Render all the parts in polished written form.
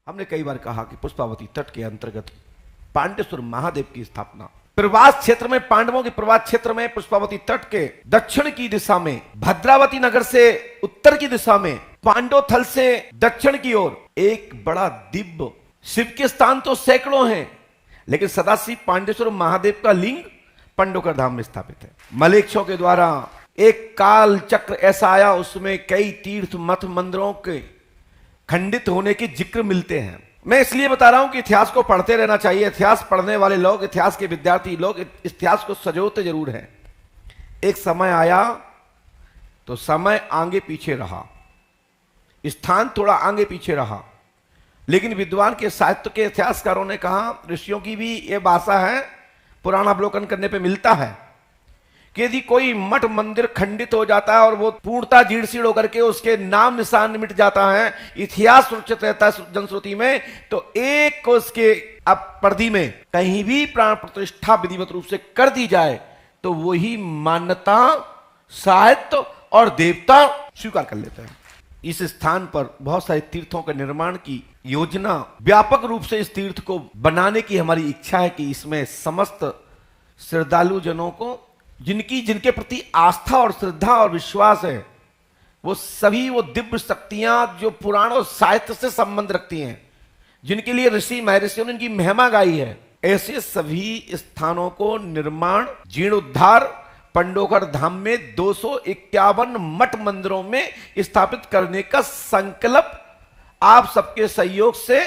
हमने कई बार कहा कि पुष्पावती तट के अंतर्गत पांडेश्वर महादेव की स्थापना, प्रवास क्षेत्र में, पांडवों के प्रवास क्षेत्र में पुष्पावती तट के दक्षिण की दिशा में, भद्रावती नगर से उत्तर की दिशा में, पांडव थल से दक्षिण की ओर एक बड़ा दिव्य, शिव के स्थान तो सैकड़ों हैं, लेकिन सदाशिव पांडेश्वर महादेव का लिंग पंडोकर धाम में स्थापित है। मलेच्छों के द्वारा एक काल चक्र ऐसा आया, उसमें कई तीर्थ मठ मंदिरों के खंडित होने के जिक्र मिलते हैं। मैं इसलिए बता रहा हूं कि इतिहास को पढ़ते रहना चाहिए। इतिहास पढ़ने वाले लोग, इतिहास के विद्यार्थी लोग इतिहास को सजोते जरूर हैं। एक समय आया तो समय आगे पीछे रहा, स्थान थोड़ा आगे पीछे रहा, लेकिन विद्वान के साहित्य के इतिहासकारों ने कहा, ऋषियों की भी यह भाषा है, पुराण अवलोकन करने पे मिलता है कि यदि कोई मठ मंदिर खंडित हो जाता है और वो पूर्णता जीर्ण शीर्ण होकर के उसके नाम निशान मिट जाता है, इतिहास सुरक्षित रहता है जनश्रुति में, तो एक उसके अब परिधि में कहीं भी प्राण प्रतिष्ठा विधिवत रूप से कर दी जाए तो वही मान्यता, साहित्य और देवता स्वीकार कर लेते हैं। इस स्थान पर बहुत सारे तीर्थों के निर्माण की योजना, व्यापक रूप से इस तीर्थ को बनाने की हमारी इच्छा है कि इसमें समस्त श्रद्धालु जनों को, जिनके प्रति आस्था और श्रद्धा और विश्वास है, वो सभी वो दिव्य शक्तियां जो पुराण और साहित्य से संबंध रखती हैं, जिनके लिए ऋषि महर्षियों ने इनकी महिमा गाई है, ऐसे सभी स्थानों को निर्माण, जीर्णोद्धार पंडोकर धाम में 251 मठ मंदिरों में स्थापित करने का संकल्प आप सबके सहयोग से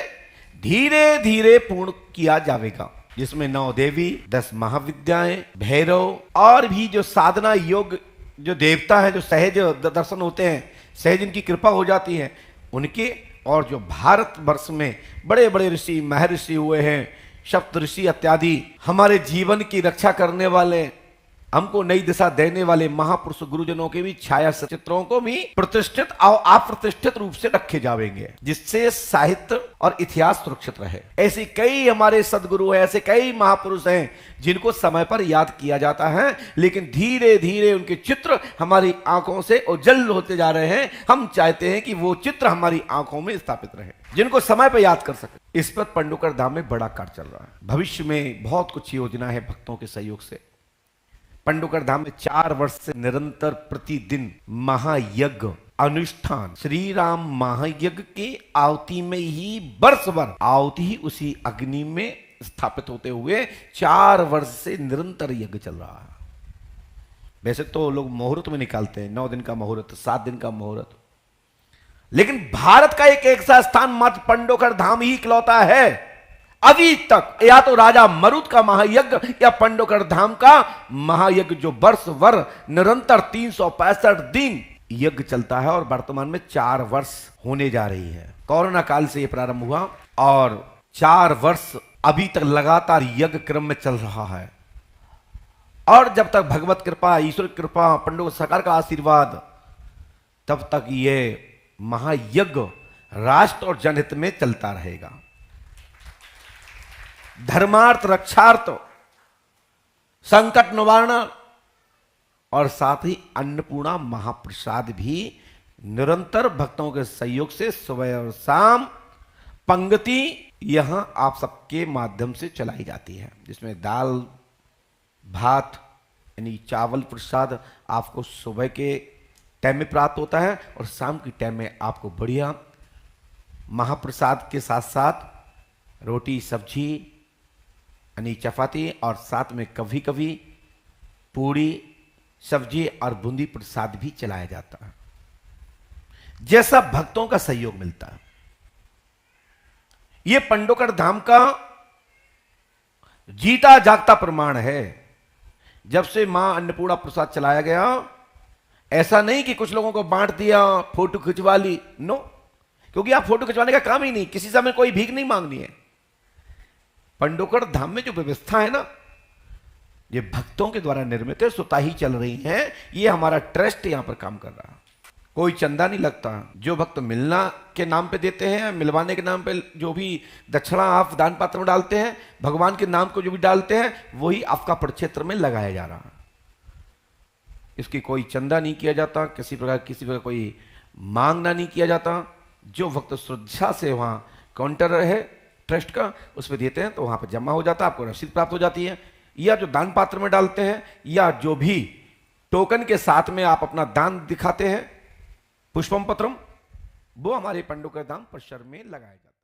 धीरे धीरे पूर्ण किया जाएगा, जिसमें 9 देवी, 10 महाविद्याएं, भैरव और भी जो साधना योग जो देवता है, जो सहज दर्शन होते हैं, सहज इनकी कृपा हो जाती है उनके, और जो भारत वर्ष में बड़े बड़े ऋषि महर्षि हुए हैं, सप्त ऋषि इत्यादि, हमारे जीवन की रक्षा करने वाले, हमको नई दिशा देने वाले महापुरुष गुरुजनों के भी छाया चित्रों को भी प्रतिष्ठित और अप्रतिष्ठित रूप से रखे जाएंगे, जिससे साहित्य और इतिहास सुरक्षित रहे। ऐसे कई हमारे सदगुरु हैं, ऐसे कई महापुरुष हैं जिनको समय पर याद किया जाता है, लेकिन धीरे धीरे उनके चित्र हमारी आंखों से ओझल होते जा रहे हैं। हम चाहते हैं कि वो चित्र हमारी आंखों में स्थापित रहे, जिनको समय पर याद कर सके। इस पर पंडोकर धाम में बड़ा कार्य चल रहा है। भविष्य में बहुत कुछ योजना है भक्तों के सहयोग से। पंडोकर धाम में 4 वर्ष से निरंतर प्रतिदिन महायज्ञ अनुष्ठान, श्री राम महायज्ञ की आहुति में ही वर्ष भर आहुति ही उसी अग्नि में स्थापित होते हुए 4 वर्ष से निरंतर यज्ञ चल रहा है। वैसे तो लोग मुहूर्त में निकालते हैं, 9 दिन का मुहूर्त, 7 दिन का मुहूर्त, लेकिन भारत का एक ऐसा स्थान मात्र पंडोकर धाम ही इकलौता है अभी तक, या तो राजा मरुत का महायज्ञ या पंडोकर धाम का महायज्ञ, जो वर्ष भर निरंतर 365 दिन यज्ञ चलता है और वर्तमान में 4 वर्ष होने जा रही है। कोरोना काल से यह प्रारंभ हुआ और 4 वर्ष अभी तक लगातार यज्ञ क्रम में चल रहा है। और जब तक भगवत कृपा, ईश्वर कृपा, पंडोकर सरकार का आशीर्वाद, तब तक यह महायज्ञ राष्ट्र और जनहित में चलता रहेगा। धर्मार्थ रक्षार्थ, संकट निवारण और साथ ही अन्नपूर्णा महाप्रसाद भी निरंतर भक्तों के सहयोग से सुबह और शाम पंक्ति यहां आप सबके माध्यम से चलाई जाती है, जिसमें दाल भात यानी चावल प्रसाद आपको सुबह के टाइम में प्राप्त होता है और शाम के टाइम में आपको बढ़िया महाप्रसाद के साथ साथ रोटी सब्जी यानी चपाती और साथ में कभी कभी पूरी सब्जी और बूंदी प्रसाद भी चलाया जाता है, जैसा भक्तों का सहयोग मिलता है। यह पंडोकर धाम का जीता जागता प्रमाण है। जब से मां अन्नपूर्णा प्रसाद चलाया गया, ऐसा नहीं कि कुछ लोगों को बांट दिया, फोटो खिंचवा ली, नो, क्योंकि आप फोटो खिंचवाने का काम ही नहीं, किसी से हमें कोई भीख नहीं मांगनी है। पंडोकर धाम में जो व्यवस्था है ना, ये भक्तों के द्वारा निर्मित है, स्वतः ही चल रही है। ये हमारा ट्रस्ट यहां पर काम कर रहा है, कोई चंदा नहीं लगता। जो भक्त मिलना के नाम पे देते हैं, मिलवाने के नाम पे जो भी दक्षिणा आप दान पात्र में डालते हैं, भगवान के नाम को जो भी डालते हैं, वही आपका प्रक्षेत्र में लगाया जा रहा है। इसकी कोई चंदा नहीं किया जाता, किसी प्रकार कोई मांगना नहीं किया जाता। जो भक्त श्रद्धा से वहां काउंटर है ट्रस्ट का, उस पर देते हैं तो वहां पर जमा हो जाता है, आपको रसीद प्राप्त हो जाती है। या जो दान पात्र में डालते हैं या जो भी टोकन के साथ में आप अपना दान दिखाते हैं पुष्पम पत्रम, वो हमारे पंडों के दान परिसर में लगाया जाता है।